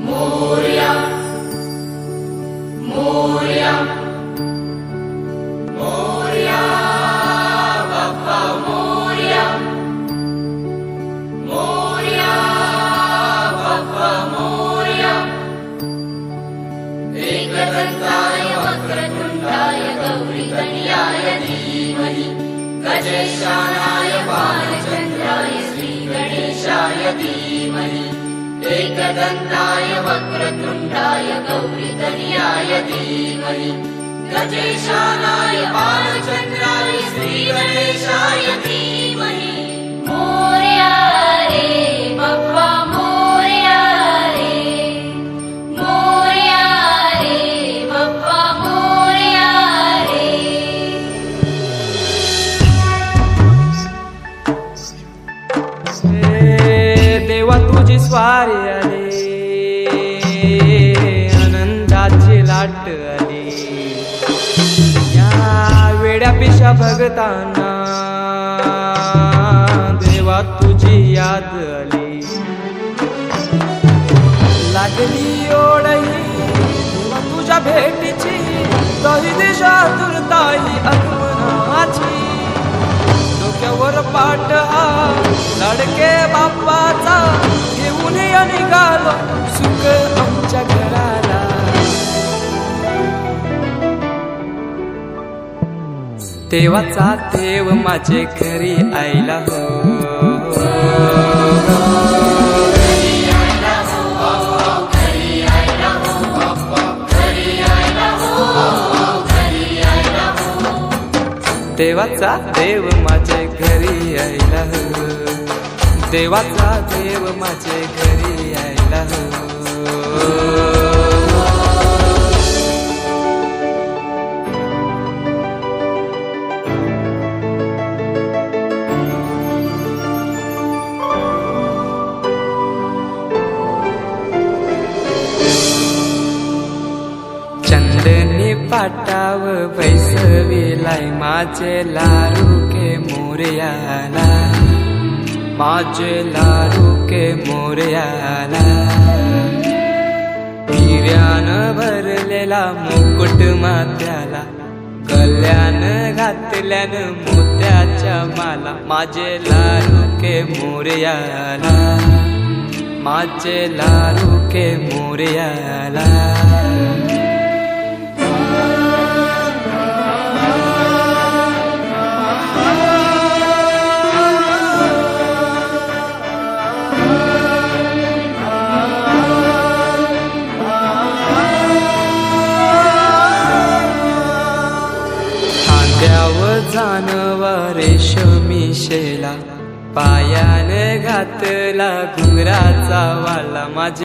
मोरया मोरया मोरया बाप्पा मोरया मोरया बाप्पा मोरया एकदंताय वक्रतुंडाय गौरीतनयाय धीमहि गजेशानाय बालचंद्राय श्रीगणेशाय धीमहि एकदंताय वक्रतुंडाय गौरीतनयाय धीमहि गजेशानाय बालचंद्राय श्रीगणेशाय धीमहि मोरया रे बाप्पा मोरया रे बाप्पा मोरया रे। देवा तुझी स्वारी आली, आनंदाची लाट आली, या वेड्या पिशा भगतांना देवा तुझी याद आली। लागली ओढही देवा तुझ्या भेटीची, तरी दिशा तुरताई आगमनाची। डोक्यावर पाट हा लाडके बाप्पाचा, घेऊन निघालो सुख आमच्या घराला। देवाचा देव माझे घरी आयला हो, देवाचा देव माझे घरी आयला हो, देवाचा देव माझे घरी आयला हो। चंदनी पाटाव बैसविलाय माझे लाडके मोरयाला, माझे लाडके मोरयाला। हिऱ्यानं भरलेला मुकुट माथ्याला, गल्यान घातल्यानं मोत्याच्या माला। माझे लाडके मोरयाला, माझे लाडके मोरयाला। जानवा रेशमी शेला, पायाने घातला घुंगराचा वाला। माझे